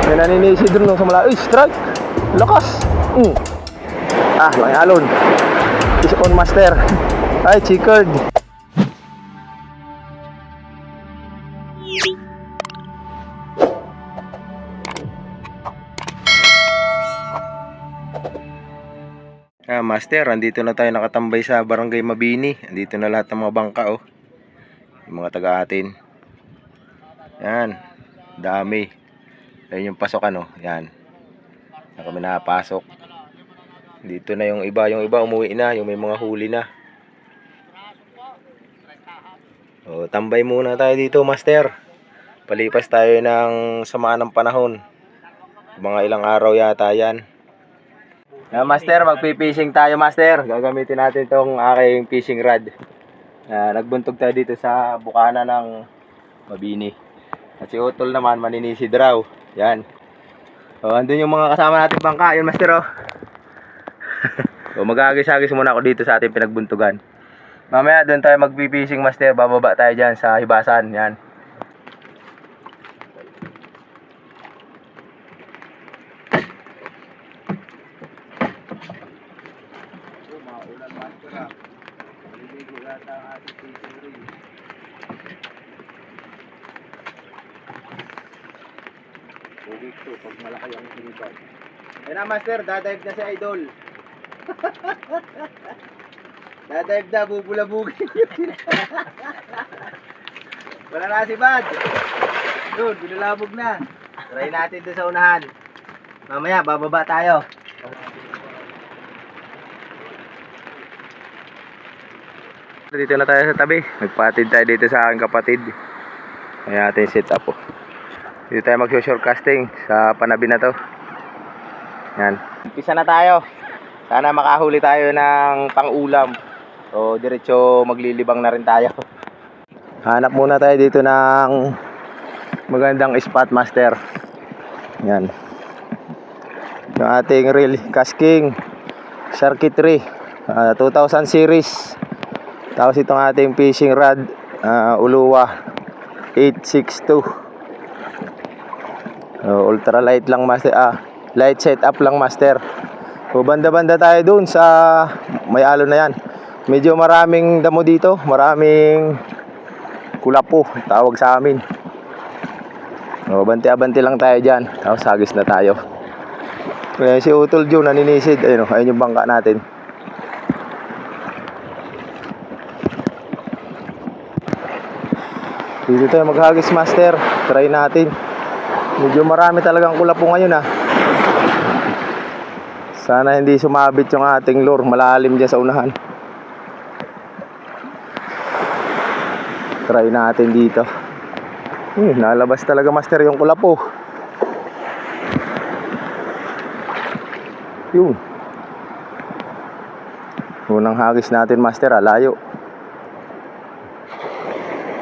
May naninisid rin sa mala. Uy, strike! Lakas! Laki alon. Fish on master. Ay, chickered. Master, andito na tayo nakatambay sa Barangay Mabini. Andito na lahat ng mga bangka, oh. Yung mga taga atin. Yan. Dami. Ayun yung pasokan, oh. Yan. Na kami napasok. Dito na yung iba. Yung iba umuwi na. Yung may mga huli na. Oh, tambay muna tayo dito, master. Palipas tayo ng samaan ng panahon. Mga ilang araw yata yan. Master, magpi-fishing tayo, master. Gagamitin natin itong aking fishing rod. Nagbuntog tayo dito sa bukana ng Mabini. At si Utol naman, maninisid raw. Yan. Andun yung mga kasama natin bangka. Yun, master, oh. Mag-agis-agis muna ako dito sa ating pinagbuntugan. Mamaya doon tayo magpi-fishing, master. Bababa tayo dyan sa hibasan. Yan. Maulan, master, ah. Maliligo lahat ang ating fishing reel. Tubig to, pag malaki ang sinibag. Yan na, master, dadive na si Idol. Dadive na, bubulabugin. Wala na si Bad. Doon, binulabog na. Try natin doon sa unahan. Mamaya, bababa tayo. Dito na tayo sa tabi. Nagpatid tayo dito sa aking kapatid. Kaya natin set up, oh. Dito tayo mag-short casting sa panabi na to. Yan. Umpisa na tayo. Sana makahuli tayo ng pang-ulam. O diretso maglilibang na rin tayo. Hanap muna tayo dito ng magandang spot, master. Yan. Yung ating reel casting circuitry 2000 series. Tapos itong ating fishing rod Uluwa 862. Ultralight lang, master. Light setup lang, master. So banda-banda tayo dun sa may alon na yan. Medyo maraming damo dito, maraming kulapo tawag sa amin. Banti-abanti lang tayo dyan. Tapos hagis na tayo. Kaya si Utol Joe naninisid. Ayun, ayun yung bangka natin. Dito tayo maghagis, master. Try natin. Medyo marami talagang kulapo ngayon, ah. Sana hindi sumabit yung ating lure. Malalim dyan sa unahan. Try natin dito. Nalabas talaga, master, yung kulapo. Yun. Unang hagis natin, master, layo.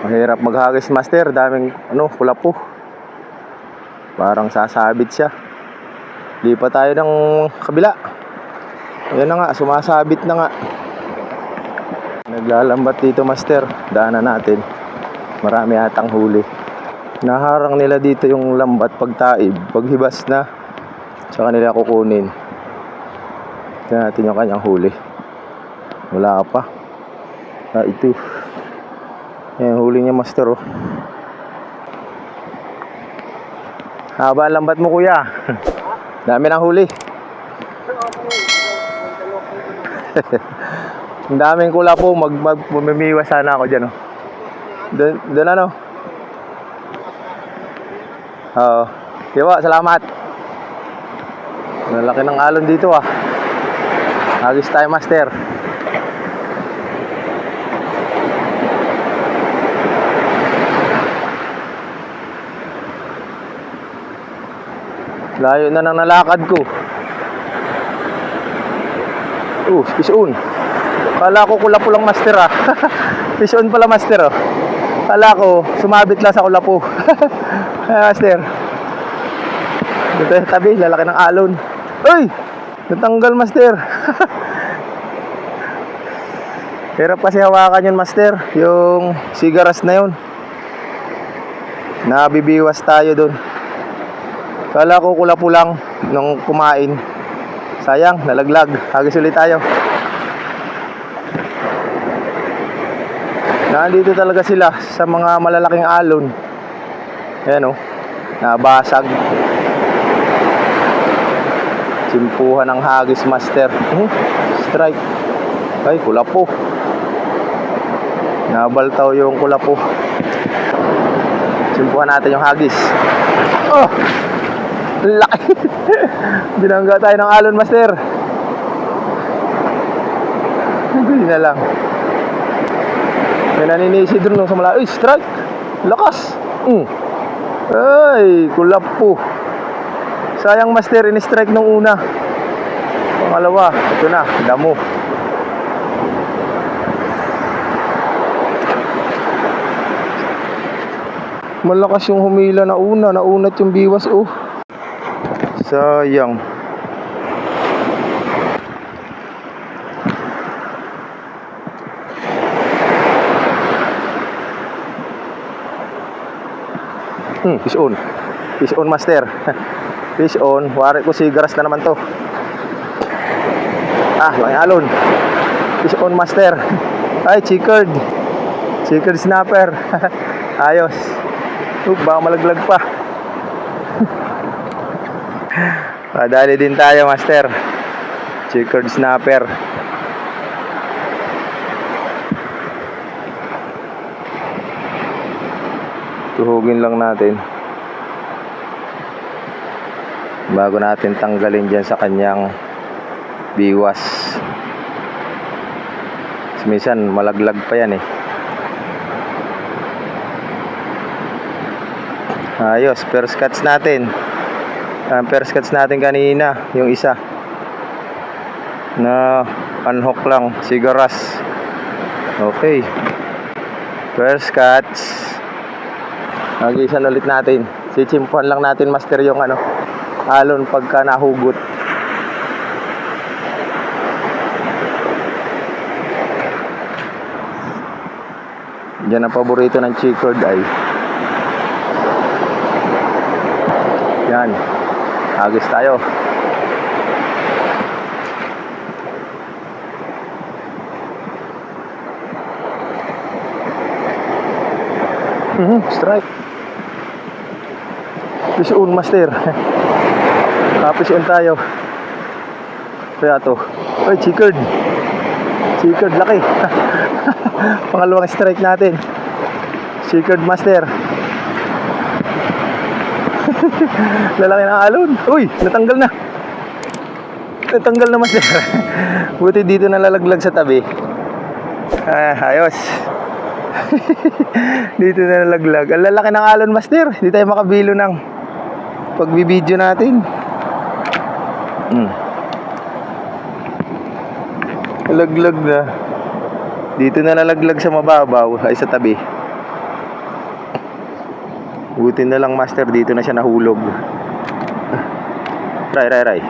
Mahirap maghagis, master. Daming kulapo. Parang sasabit siya. Lipat tayo ng kabila. Ayan na nga, sumasabit na nga. Naglalambat dito, master. Daanan natin. Marami atang huli. Naharang nila dito yung lambat pagtaib. Paghibas na, tsaka nila kukunin. Tignan natin yung kanyang huli. Wala pa. Ito. Ayan, huli niya, master, oh. Haba ang lambat mo, kuya. Dami ng huli. Ang daming kulapo. Mamimiwas sana ako dyan, oh. Doon ano? Oo. Diba, salamat. Malaki ng alon dito, ah. Hagis tayo, master. Layo na nang nalakad ko. Fish on. Kala ko kulapo lang, master, ah. Fish on pala, master, oh. Kala ko sumabit lang sa kulapo. Master. Dito sa tabi, lalaki ng alon. Uy! Natanggal, master. Hirap kasi hawakan yun, master. Yung sigaras na yun. Nabibiwas tayo dun. Kala ko kulapo lang nung kumain. Sayang, nalaglag. Hagis ulit tayo. Nandito talaga sila sa mga malalaking alon. Ayan o, nabasag. Simpuhan ng hagis master. Strike. Ay, kulapo. Nabaltaw yung kulapo. Simpuhan natin yung hagis. Oh! Laki! Binangga tayo ng alon master. Hindi na lang. May naninisi doon sa malayo. Ay, strike! Lakas! Ay, kulapo. Sayang master, in-strike nung una. Pangalawa, ito na, damo. Malakas yung humila na una. Naunat yung biwas, oh. Sayang. Fish on. Fish on master. Fish on. Wari ko sigaras na naman to. Laki alon. Fish on master. Ay, chickered. Chickered snapper. Ayos. Baka malaglag pa. Dali din tayo master. Chickered snapper. Tuhugin lang natin bago natin tanggalin dyan sa kanyang biwas. Minsan malaglag pa yan eh. Ayos, first cuts natin. First cuts natin kanina, yung isa na unhook lang, sigaras. Okay, first cuts. Nagisan ulit natin. Sisimpuan lang natin master yung alon pagka nahugot. Yan ang paborito ng chickered ay. Yan. Agis tayo. Strike. Fish on master. Fish on tayo. Kaya to. Ay, chickered. Chickered, laki. Pangalawang strike natin. Chickered master. Lalaki ng alon. Uy, natanggal na. Natanggal na master. Buti dito nalalaglag sa tabi. Ayos. Dito na nalaglag. Ang lalaki ng alon master. Hindi tayo makabilo ng pagbibideo natin. Laglag na. Dito na nalaglag sa mababaw ay sa tabi. Buti na lang master, dito na siya nahulog. Ray.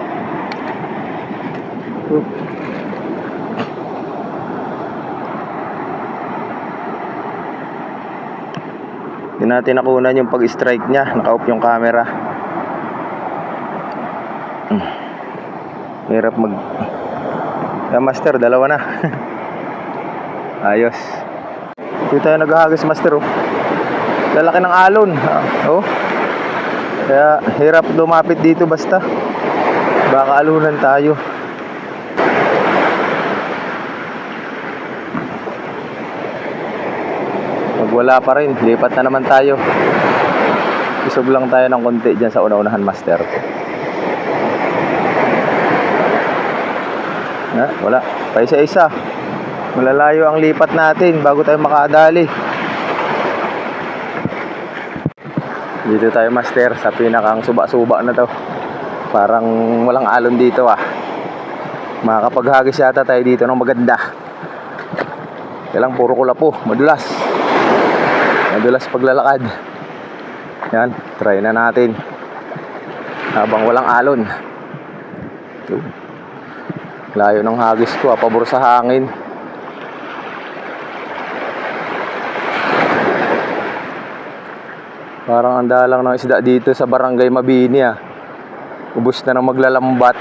Hindi natin nakunan yung pag-strike niya. Naka-off yung camera. Hirap master, dalawa na. Ayos. Dito tayo naghahagis master, oh. Lalaki ng alon. Oh. Kaya hirap lumapit dito basta. Baka alunan tayo. Pag wala pa rin, lipat na naman tayo. Isog lang tayo ng konti dyan sa una-unahan master. Wala. Pa isa-isa. Malalayo ang lipat natin bago tayo makadali. Dito tayo master sa pinakang suba-suba na to. Parang walang alon dito ah. Makakapaghagis yata tayo dito ng maganda. Kailang puro kulapo, madulas. Madulas paglalakad. Yan, try na natin. Habang walang alon. Layo ng hagis ko, pabor sa hangin. Parang ang dalang ng isda dito sa Barangay Mabini ah. Ubus na ng maglalambat.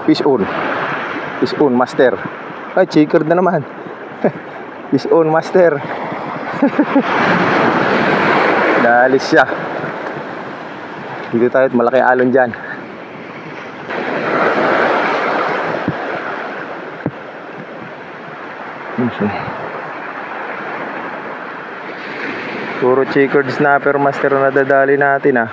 Fish on. Fish on master. Ay, checkered na naman. Fish on master. Dalis siya. Hindi tayo at malaki alon dyan. Puro checkered snapper master na nadadali natin ah.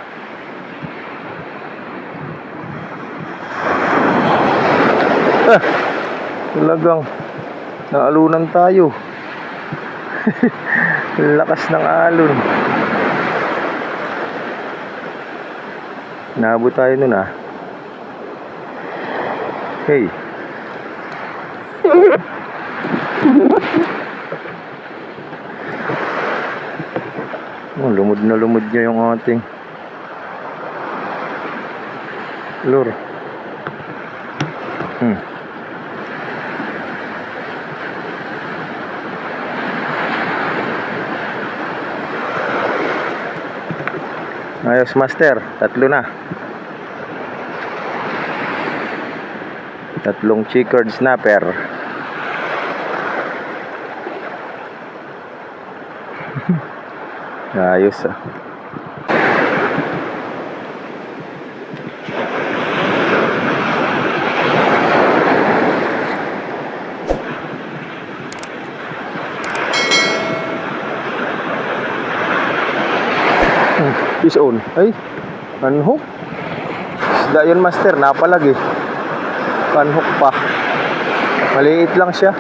Talagang naalunan tayo. Lakas ng alon. Naabot tayo nun ah. Hey. Oh, lumod na lumod niya yung ating lure. Ayos master, tatlo na. Tatlong checkered snapper. Ayos ah. Fish on. Ay, panhook. Isda yun master, napalag eh. Panhook pa. Maliit lang siya.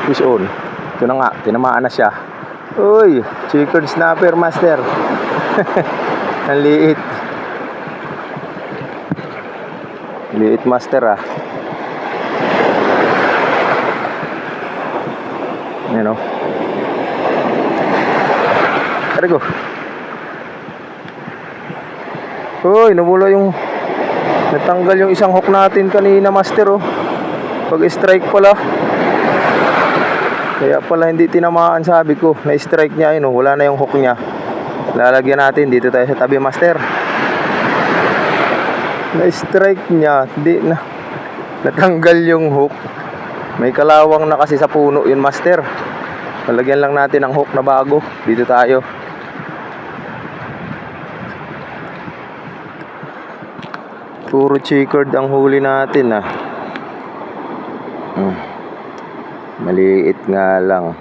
Fish on. Ito na nga, tinamaan na siya. Uy, checkered snapper master. Ang liit. Liit master ah. Yan o. Tara go. Uy, nabula yung natanggal yung isang hook natin kanina master oh. Pag strike pala. Kaya pala hindi tinamaan, sabi ko. Na-strike niya yun, wala na yung hook niya. Lalagyan natin, dito tayo sa tabi master. Na-strike niya, hindi na. Natanggal yung hook. May kalawang na kasi sa puno yun master. Lalagyan lang natin ang hook na bago. Dito tayo. Puro checkered ang huli natin ah. Maliit nga lang.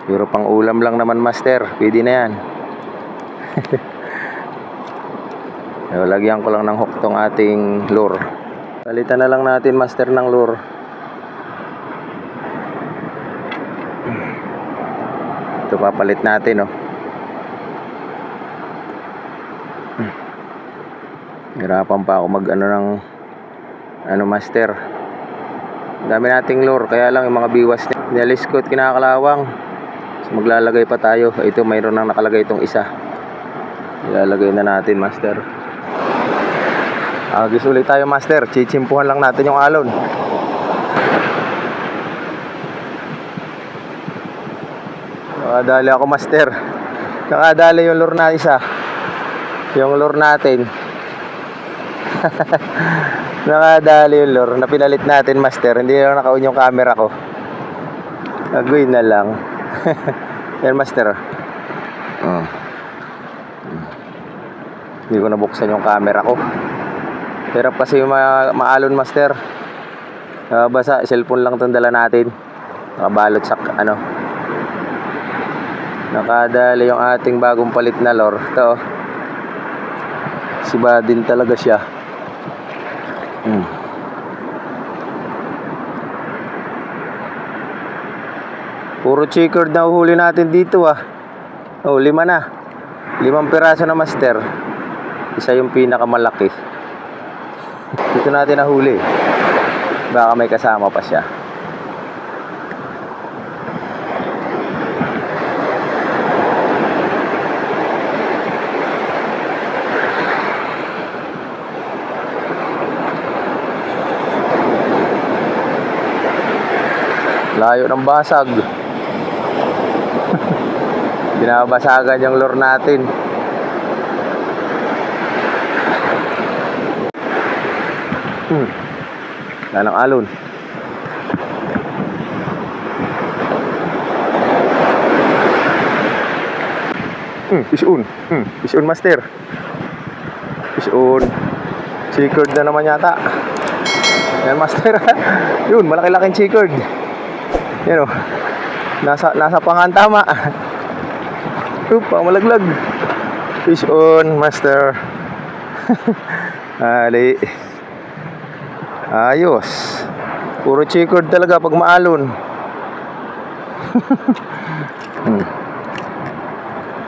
Pero pang ulam lang naman master. Pwede na yan. Lagyan ko lang ng hook tong ating lure. Palitan na lang natin master ng lure. Ito papalit natin oh. Hirapan pa ako mag ano master. Dami nating lure, kaya lang yung mga biwas niya nialis ko at kinakalawang. So maglalagay pa tayo. Ito mayroon nang nakalagay itong isa. Ilalagay na natin master. Agis ulit tayo master. Chichimpuhan lang natin yung alon. Nakadali ako master. Nakadali yung lure na isa. Yung lure natin. Nakadali yung lure na pinalit natin master. Hindi lang naka-on yung camera ko. Agoy na lang. Yan master. Hindi ko nabuksan yung camera ko. Hirap kasi yung maalon master. Basta cellphone lang itong dala natin. Nakabalot sa ano. Nakadali yung ating bagong palit na lure. Ito Masiba din talaga siya. Puro checkered na uhuli natin dito ah. Oh, 5 na. 5 piraso na master. Isa yung pinakamalaki. Dito natin nahuli. Baka may kasama pa siya. Layo ng basag. Binabasagan yung lure natin. Lanang alon. Fish on. Fish on master. Fish on. Checkered na naman yata. Yan master. Yun, malaki-laking checkered. Yan o. Nasa pangan tama. Malaglag. Fish on master. Ali. Ayos. Puro checkered talaga pag maalon.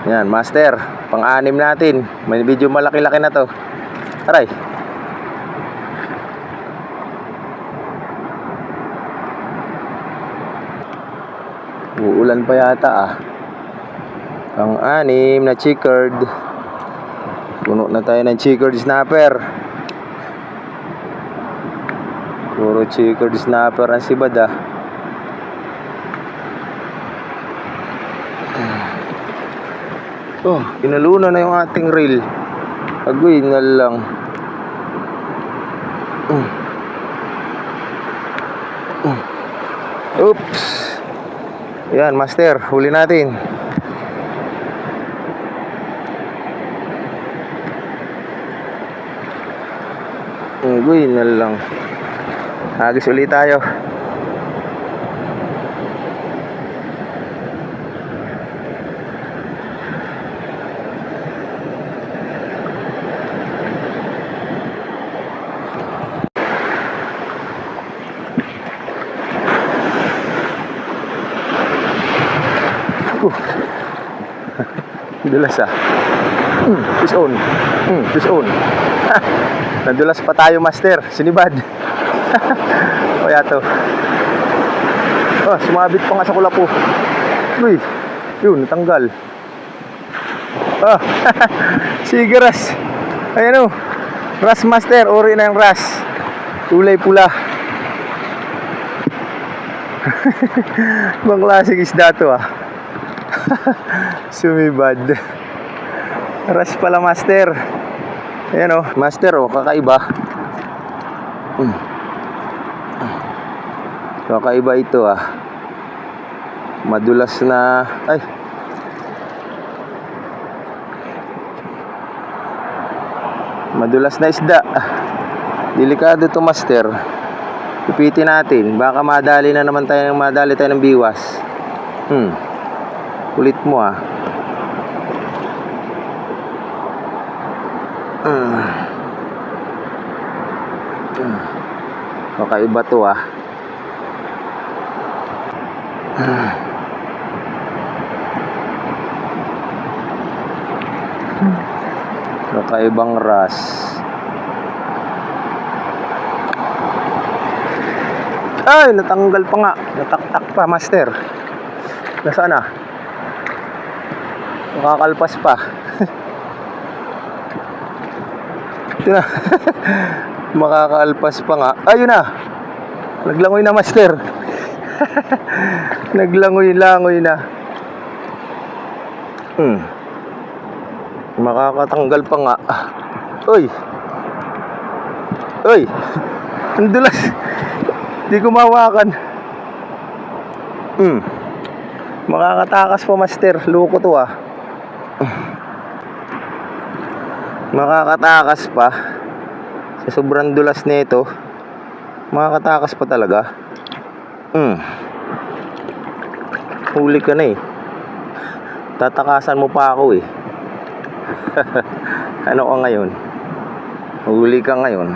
Yan master, pang-anim natin. May video malaki-laki na to. Aray. Uulan pa yata ah. Pang-anim na checkered. Puno na tayo ng checkered snapper. Puro checkered snapper ang sibad ah. Oh, inalunan na yung ating reel. Agoy na lang. Oops. Yan master, huli natin. Agoy na lang. Agis ulit tayo. Dulas ah. Fish on. Fish on. Nadulas pa tayo master. Sinibad. O yato. Oh, sumabit pa nga sa kulapo. Uy. Yun, natanggal. Oh. Sige ras. Ayan o. Ras master. Ori na yung ras. Kulay pula. Ibang klaseng isda to ah. Sumibad. Ras pala master. Ayan o, master o, kakaiba. Kakaiba ito ah. Madulas na. Ay. Madulas na isda. Delikado to master. Pipitin natin. Baka madali na naman tayo ng biwas. Kulit mo ah. Kakaiba to ah. Kakaibang ras. Ay, natanggal pa nga. Nataktak pa master. Nasaan na? Nakakalpas pa. Ito na. Makakalpas pa nga. Ayun na. Naglangoy na master. Naglangoy-langoy na. Makakatanggal pa nga. Uy. Uy. Ang dulas. Di ko mawakan. Makakatakas pa master. Loko to ah. Makakatakas pa. Sa sobrang dulas nito. Makakatakas pa talaga. Huli ka na eh. Tatakasan mo pa ako eh. Ano ka ngayon? Huli ka ngayon.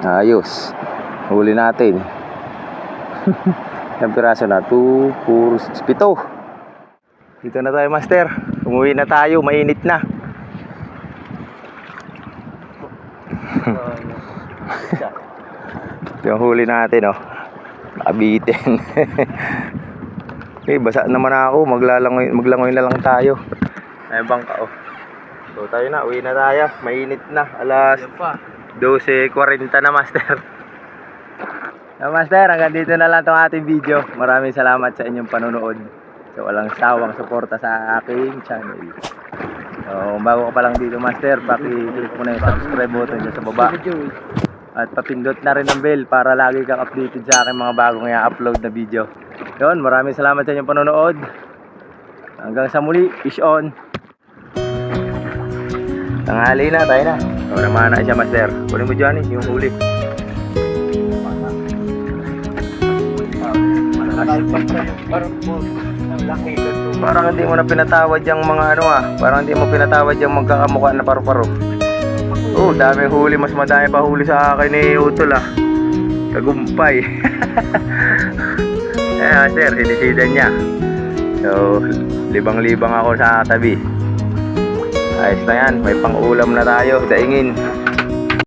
Ayos. Huli natin. Ilang piraso na? 2, 4, 6, 7. Dito na tayo, master. Umuwi na tayo, mainit na. Ito yung huli natin, oh. Nakabitin. Basa naman ako. Maglangoy na lang tayo. Ay, bangka, oh. So tayo na, uwi na tayo. Mainit na. Alas 12:40 na, master. So, master, hanggang dito na lang itong ating video. Maraming salamat sa inyong panonood. So, walang sawang suporta sa aking channel. So, kung bago ka pa lang dito, master, paki-click mo na yung subscribe button dyan sa baba. At papindot na rin ang bell para lagi kang updated sa aking mga bagong i-upload na video. Yun, maraming salamat sa inyong panonood. Hanggang sa muli, fish on. Tanghali na, tayo na. So, namana siya, master. Kunin mo dyan, yung huli. Parang hindi mo na pinatawad yung mga ano parang hindi mo pinatawad yung magkakamukha na paru-paro. Oh, daming huli, mas madami pa huli sa akin ni Utol Tagumpay. Sir, sinisidan niya. So, libang-libang ako sa tabi. Ayos na yan, may pang-ulam na tayo, daingin.